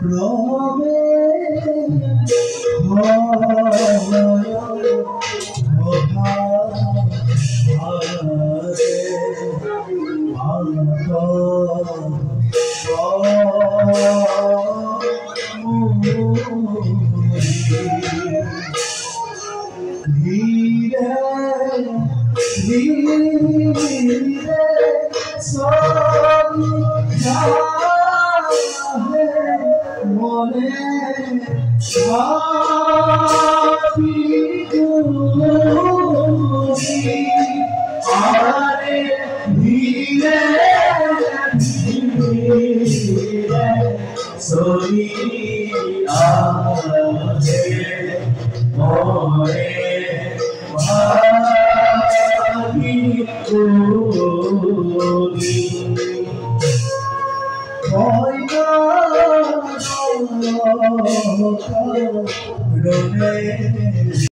রবে ধীরে ধীরে সব যাবে মনে ভাবি তুমি আরে ধীরে ধীরে সরি আগে মনে ভাবি তুমি হয় না